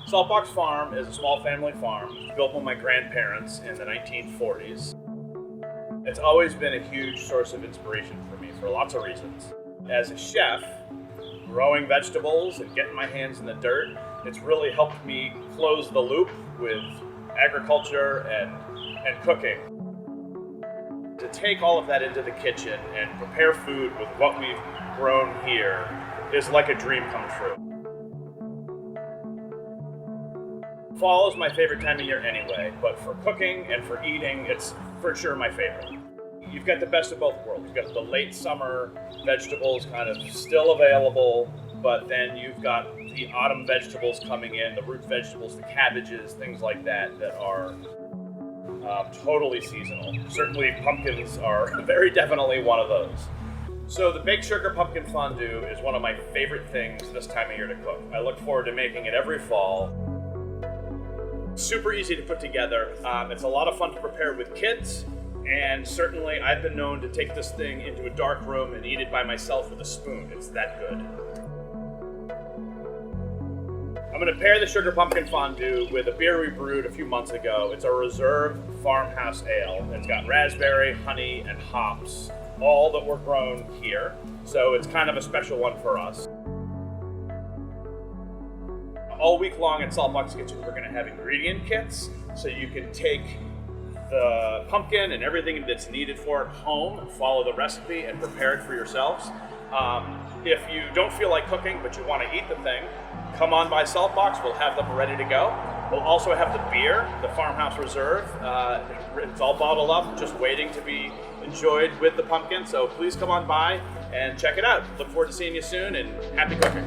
Saltbox Farm is a small family farm built by my grandparents in the 1940s. It's always been a huge source of inspiration for me for lots of reasons. As a chef, growing vegetables and getting my hands in the dirt, it's really helped me close the loop with agriculture and cooking. To take all of that into the kitchen and prepare food with what we've grown here is like a dream come true. Fall is my favorite time of year anyway, but for cooking and for eating, it's for sure my favorite. You've got the best of both worlds. You've got the late summer vegetables kind of still available, but then you've got the autumn vegetables coming in, the root vegetables, the cabbages, things like that that are totally seasonal. Certainly pumpkins are very definitely one of those. So the baked sugar pumpkin fondue is one of my favorite things this time of year to cook. I look forward to making it every fall. Super easy to put together. It's a lot of fun to prepare with kids, and certainly I've been known to take this thing into a dark room and eat it by myself with a spoon. It's that good. I'm going to pair the sugar pumpkin fondue with a beer we brewed a few months ago. It's a reserve farmhouse ale. It's got raspberry, honey, and hops, all that were grown here. So it's kind of a special one for us. All week long at Saltbox Kitchen, we're going to have ingredient kits, so you can take the pumpkin and everything that's needed for it home and follow the recipe and prepare it for yourselves. If you don't feel like cooking but you want to eat the thing, come on by Saltbox. We'll have them ready to go. We'll also have the beer, the Farmhouse Reserve. It's all bottled up, just waiting to be enjoyed with the pumpkin. So please come on by and check it out. Look forward to seeing you soon, and happy cooking.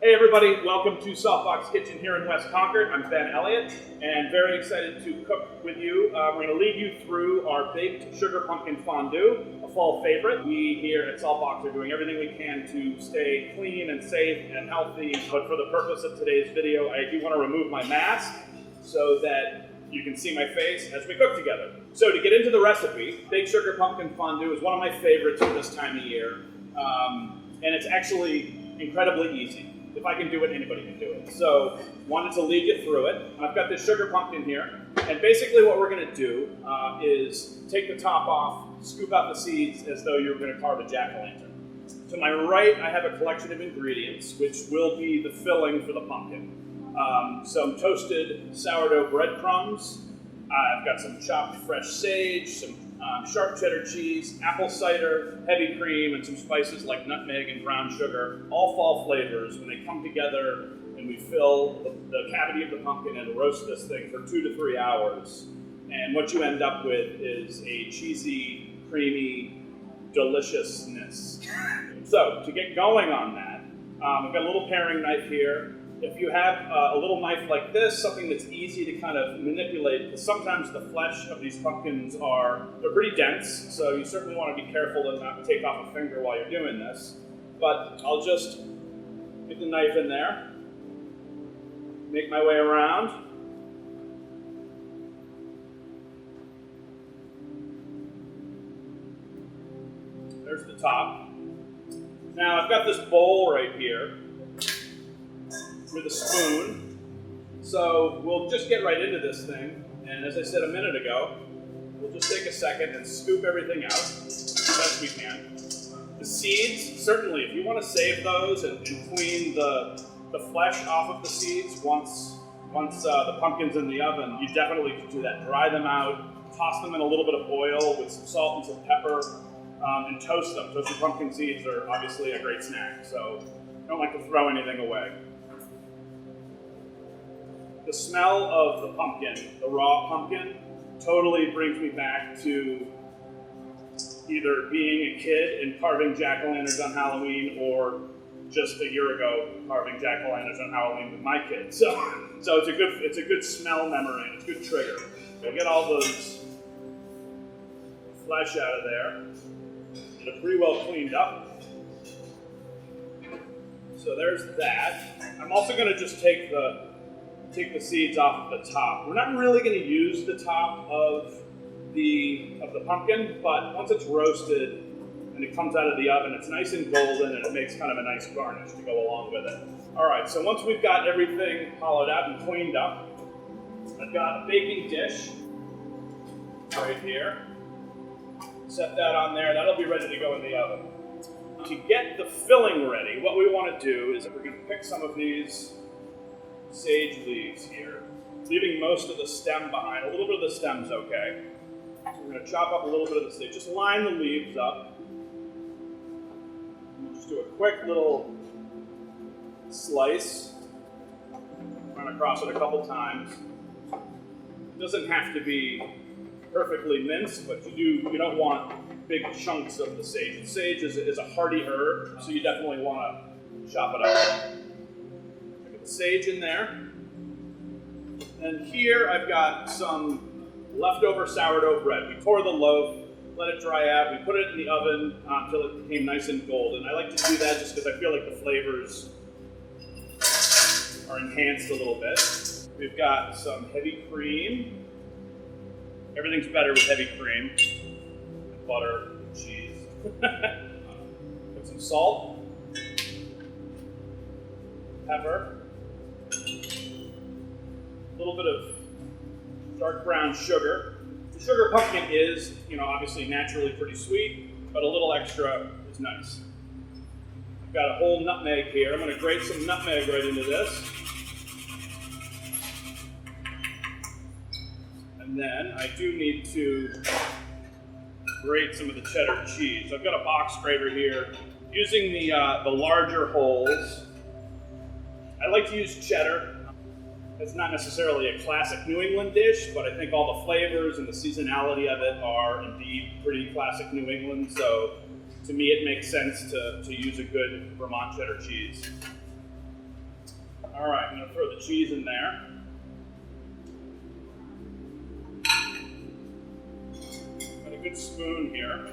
Hey everybody, welcome to Saltbox Kitchen here in West Concord. I'm Ben Elliott and very excited to cook with you. We're going to lead you through our baked sugar pumpkin fondue, a fall favorite. We here at Saltbox are doing everything we can to stay clean and safe and healthy, but for the purpose of today's video, I do want to remove my mask so that you can see my face as we cook together. So to get into the recipe, baked sugar pumpkin fondue is one of my favorites for this time of year, and it's actually incredibly easy. If I can do it, anybody can do it. So, wanted to lead you through it. I've got this sugar pumpkin here, and basically what we're going to do is take the top off, scoop out the seeds as though you're going to carve a jack-o'-lantern. To my right, I have a collection of ingredients, which will be the filling for the pumpkin. Some toasted sourdough breadcrumbs. I've got some chopped fresh sage, some sharp cheddar cheese, apple cider, heavy cream, and some spices like nutmeg and brown sugar. All fall flavors. When they come together and we fill the cavity of the pumpkin and roast this thing for 2 to 3 hours. And what you end up with is a cheesy, creamy deliciousness. So to get going on that, I've got a little paring knife here. If you have a little knife like this, something that's easy to kind of manipulate, because sometimes the flesh of these pumpkins they're pretty dense, so you certainly want to be careful to not take off a finger while you're doing this. But I'll just get the knife in there, make my way around. There's the top. Now I've got this bowl right here with a spoon, so we'll just get right into this thing, and as I said a minute ago, we'll just take a second and scoop everything out as best we can. The seeds, certainly, if you want to save those and clean the flesh off of the seeds once the pumpkin's in the oven, you definitely can do that. Dry them out, toss them in a little bit of oil with some salt and some pepper, and toast them. Toasted pumpkin seeds are obviously a great snack, so I don't like to throw anything away. The smell of the pumpkin, the raw pumpkin, totally brings me back to either being a kid and carving jack-o'-lanterns on Halloween, or just a year ago carving jack-o'-lanterns on Halloween with my kids. So it's a good smell memory. It's a good trigger. We'll get all those flesh out of there. They're pretty well cleaned up. So there's that. I'm also going to just take the seeds off of the top. We're not really going to use the top of the pumpkin, but once it's roasted and it comes out of the oven, it's nice and golden and it makes kind of a nice garnish to go along with it. All right, so once we've got everything hollowed out and cleaned up, I've got a baking dish right here. Set that on there. That'll be ready to go in the oven. To get the filling ready, what we want to do is we're going to pick some of these sage leaves here, leaving most of the stem behind. A little bit of the stem's okay. We're going to chop up a little bit of the sage. Just line the leaves up. We'll just do a quick little slice. Run across it a couple times. It doesn't have to be perfectly minced, but you don't want big chunks of the sage. The sage is a hardy herb, so you definitely want to chop it up. Get the sage in there. And here I've got some leftover sourdough bread. We tore the loaf, let it dry out. We put it in the oven until it became nice and golden. I like to do that just because I feel like the flavors are enhanced a little bit. We've got some heavy cream. Everything's better with heavy cream. Butter, cheese. Put some salt, pepper, a little bit of dark brown sugar. The sugar pumpkin is, obviously naturally pretty sweet, but a little extra is nice. I've got a whole nutmeg here. I'm going to grate some nutmeg right into this. And then I do need to grate some of the cheddar cheese. So I've got a box grater here. Using the larger holes. I like to use cheddar. It's not necessarily a classic New England dish, but I think all the flavors and the seasonality of it are indeed pretty classic New England. So to me, it makes sense to use a good Vermont cheddar cheese. All right, I'm going to throw the cheese in there. Good spoon here.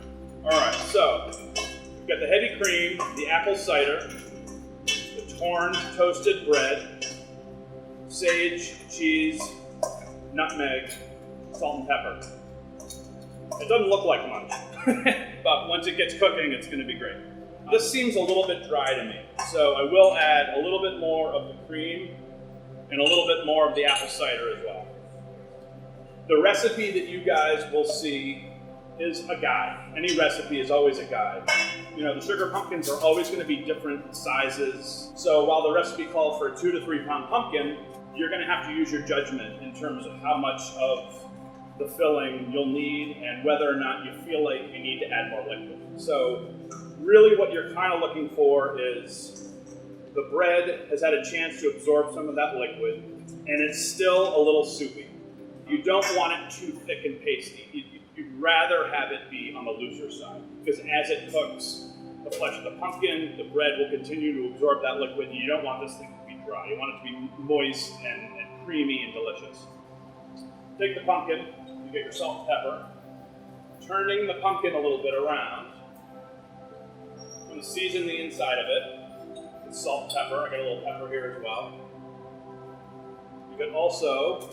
All right, so we've got the heavy cream, the apple cider, the torn toasted bread, sage, cheese, nutmeg, salt and pepper. It doesn't look like much, but once it gets cooking, it's going to be great. This seems a little bit dry to me, so I will add a little bit more of the cream and a little bit more of the apple cider as well. The recipe that you guys will see is a guide. Any recipe is always a guide. The sugar pumpkins are always going to be different sizes. So while the recipe calls for a 2 to 3 pound pumpkin, you're going to have to use your judgment in terms of how much of the filling you'll need and whether or not you feel like you need to add more liquid. So really what you're kind of looking for is the bread has had a chance to absorb some of that liquid and it's still a little soupy. You don't want it too thick and pasty. You'd rather have it be on the looser side, because as it cooks the flesh of the pumpkin, the bread will continue to absorb that liquid, and you don't want this thing to be dry. You want it to be moist and creamy and delicious. Take the pumpkin, you get your salt and pepper, turning the pumpkin a little bit around. I'm going to season the inside of it with salt and pepper. I got a little pepper here as well. You can also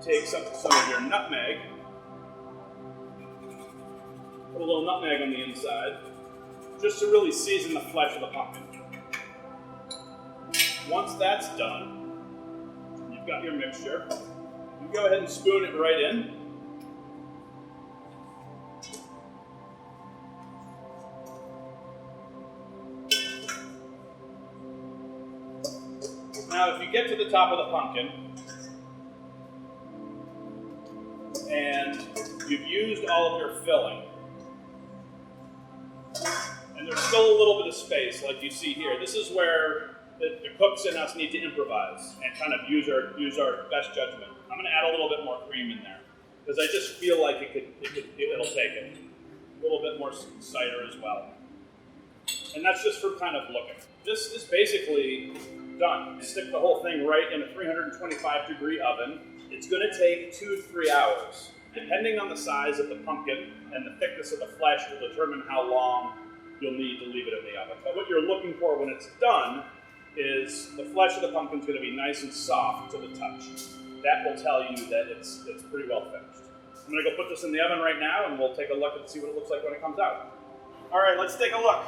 take some of your nutmeg. Put a little nutmeg on the inside, just to really season the flesh of the pumpkin. Once that's done, you've got your mixture. You go ahead and spoon it right in. Now, if you get to the top of the pumpkin, and you've used all of your filling, and there's still a little bit of space, like you see here. This is where the cooks and us need to improvise and kind of use our best judgment. I'm going to add a little bit more cream in there because I just feel like it'll take it. A little bit more cider as well, and that's just for kind of looking. This is basically done. Stick the whole thing right in a 325-degree oven. It's going to take 2 to 3 hours. Depending on the size of the pumpkin and the thickness of the flesh will determine how long you'll need to leave it in the oven. But what you're looking for when it's done is the flesh of the pumpkin is going to be nice and soft to the touch. That will tell you that it's pretty well finished. I'm going to go put this in the oven right now, and we'll take a look and see what it looks like when it comes out. All right, let's take a look.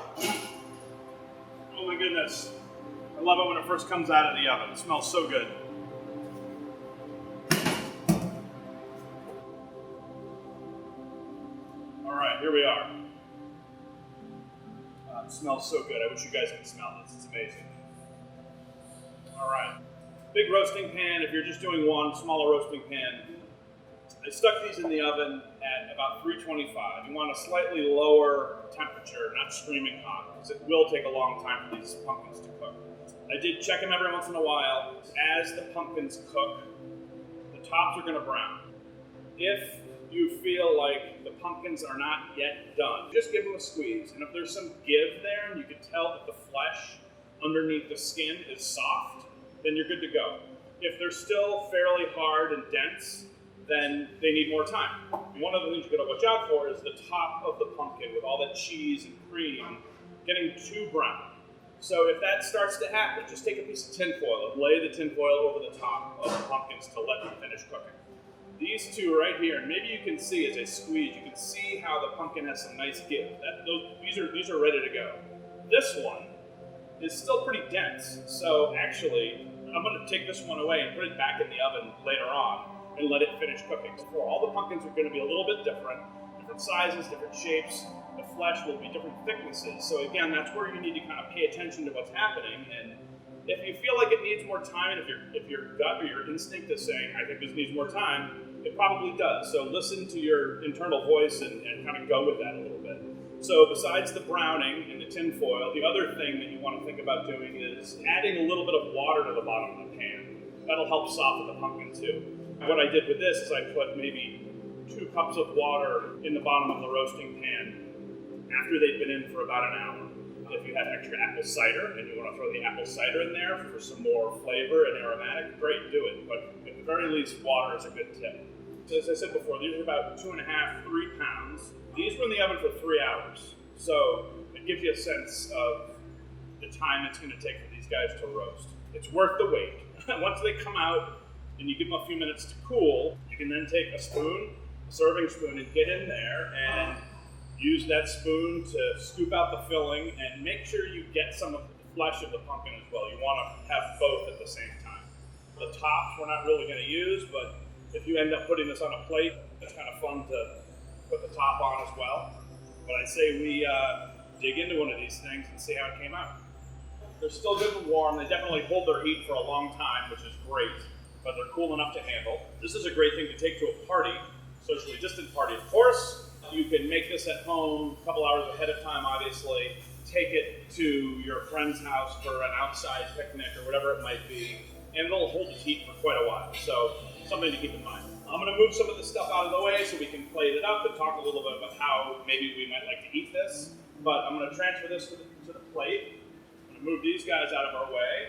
Oh my goodness. I love it when it first comes out of the oven. It smells so good. All right, here we are. It smells so good. I wish you guys could smell this. It's amazing. All right. Big roasting pan. If you're just doing one, smaller roasting pan. I stuck these in the oven at about 325. You want a slightly lower temperature, not screaming hot, because it will take a long time for these pumpkins to cook. I did check them every once in a while. As the pumpkins cook, the tops are going to brown. If you feel like the pumpkins are not yet done, just give them a squeeze. And if there's some give there, and you can tell that the flesh underneath the skin is soft, then you're good to go. If they're still fairly hard and dense, then they need more time. And one of the things you're going to watch out for is the top of the pumpkin with all that cheese and cream getting too brown. So if that starts to happen, just take a piece of tin foil and lay the tin foil over the top of the pumpkins to let them finish cooking. These two right here, and maybe you can see as I squeeze, you can see how the pumpkin has some nice give. These are ready to go. This one is still pretty dense, so actually I'm going to take this one away and put it back in the oven later on and let it finish cooking. So all the pumpkins are going to be a little bit different sizes, different shapes. The flesh will be different thicknesses. So again, that's where you need to kind of pay attention to what's happening. And if you feel like it needs more time, and if your gut or your instinct is saying, I think this needs more time, it probably does. So listen to your internal voice and kind of go with that a little bit. So besides the browning and the tin foil, the other thing that you want to think about doing is adding a little bit of water to the bottom of the pan. That'll help soften the pumpkin too. What I did with this is I put maybe 2 cups of water in the bottom of the roasting pan after they've been in for about an hour. If you have extra apple cider and you want to throw the apple cider in there for some more flavor and aromatic, great, do it. But at the very least, water is a good tip. So as I said before, these are about 2.5, 3 pounds. These were in the oven for 3 hours. So it gives you a sense of the time it's going to take for these guys to roast. It's worth the wait. Once they come out and you give them a few minutes to cool, you can then take a spoon, a serving spoon, and get in there and use that spoon to scoop out the filling and make sure you get some of the flesh of the pumpkin as well. You want to have both at the same time. The tops we're not really going to use, but if you end up putting this on a plate, it's kind of fun to put the top on as well. But I'd say we dig into one of these things and see how it came out. They're still good and warm. They definitely hold their heat for a long time, which is great, but they're cool enough to handle. This is a great thing to take to a party, socially distant party, of course. You can make this at home a couple hours ahead of time, obviously. Take it to your friend's house for an outside picnic or whatever it might be, and it'll hold its heat for quite a while. So something to keep in mind. I'm going to move some of the stuff out of the way so we can plate it up and talk a little bit about how maybe we might like to eat this. But I'm going to transfer this to the plate. I'm going to move these guys out of our way.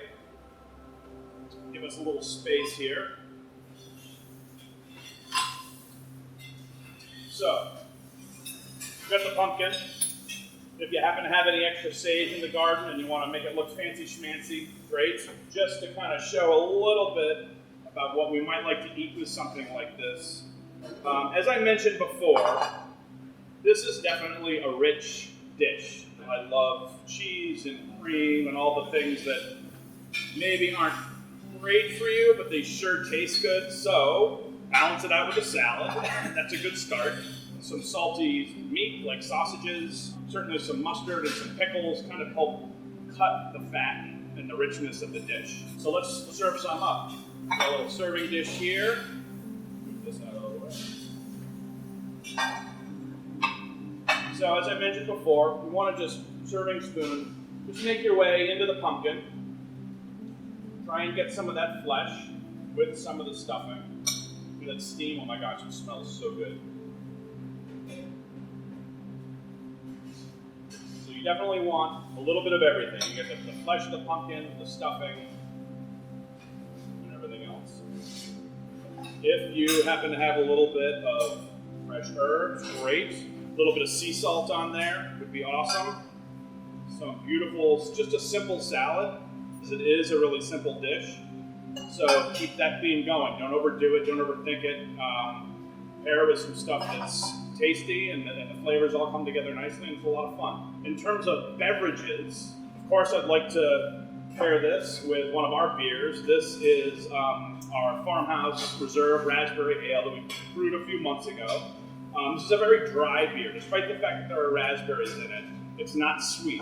Give us a little space here. So, we've got the pumpkin. If you happen to have any extra sage in the garden and you want to make it look fancy schmancy, great. Just to kind of show a little bit about what we might like to eat with something like this. As I mentioned before, this is definitely a rich dish. I love cheese and cream and all the things that maybe aren't great for you, but they sure taste good. So balance it out with a salad. That's a good start. Some salty meat like sausages, certainly some mustard and some pickles kind of help cut the fat and the richness of the dish. So let's serve some up. Got a little serving dish here. Move this out of the way. So as I mentioned before, we want to just serving spoon, just make your way into the pumpkin. Try and get some of that flesh with some of the stuffing. Look at that steam, oh my gosh, it smells so good. So you definitely want a little bit of everything. You get the flesh of the pumpkin, the stuffing, and everything else. If you happen to have a little bit of fresh herbs, great. A little bit of sea salt on there would be awesome. Some beautiful, just a simple salad. because it is a really simple dish. So keep that theme going. Don't overdo it. Don't overthink it. Pair with some stuff that's tasty, and the flavors all come together nicely, and it's a lot of fun. In terms of beverages, of course, I'd like to pair this with one of our beers. This is our Farmhouse Reserve Raspberry Ale that we brewed a few months ago. This is a very dry beer. Despite the fact that there are raspberries in it, it's not sweet.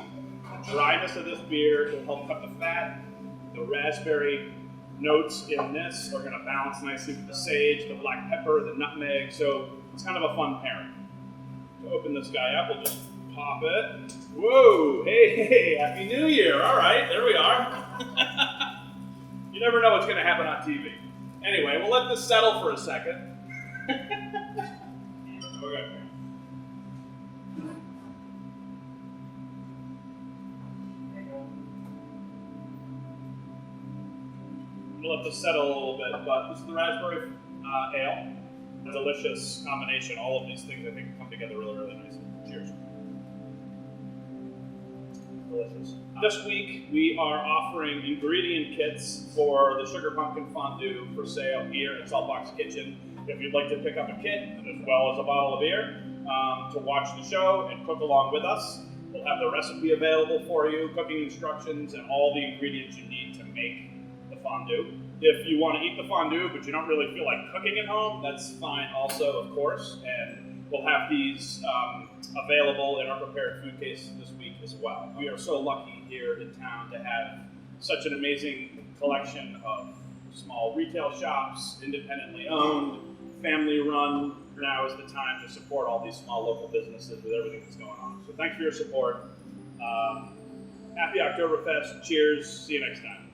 The dryness of this beer will help cut the fat. The raspberry notes in this are going to balance nicely with the sage, the black pepper, the nutmeg, so it's kind of a fun pairing. To open this guy up, we'll just pop it. Whoa, hey, Happy New Year. All right, there we are. You never know what's going to happen on TV. Anyway, we'll let this settle for a second. Okay. We'll let this settle a little bit, but this is the raspberry ale. A delicious combination. All of these things, I think, come together really, really nicely. Cheers. Delicious. This week, we are offering ingredient kits for the Sugar Pumpkin Fondue for sale here at Saltbox Kitchen. If you'd like to pick up a kit, as well as a bottle of beer, to watch the show and cook along with us, we'll have the recipe available for you, cooking instructions, and all the ingredients you need to make the fondue. If you want to eat the fondue, but you don't really feel like cooking at home, that's fine also, of course. And we'll have these available in our prepared food case this week as well. We are so lucky here in town to have such an amazing collection of small retail shops, independently owned, family run. Now is the time to support all these small local businesses with everything that's going on. So thanks for your support. Happy Oktoberfest. Cheers. See you next time.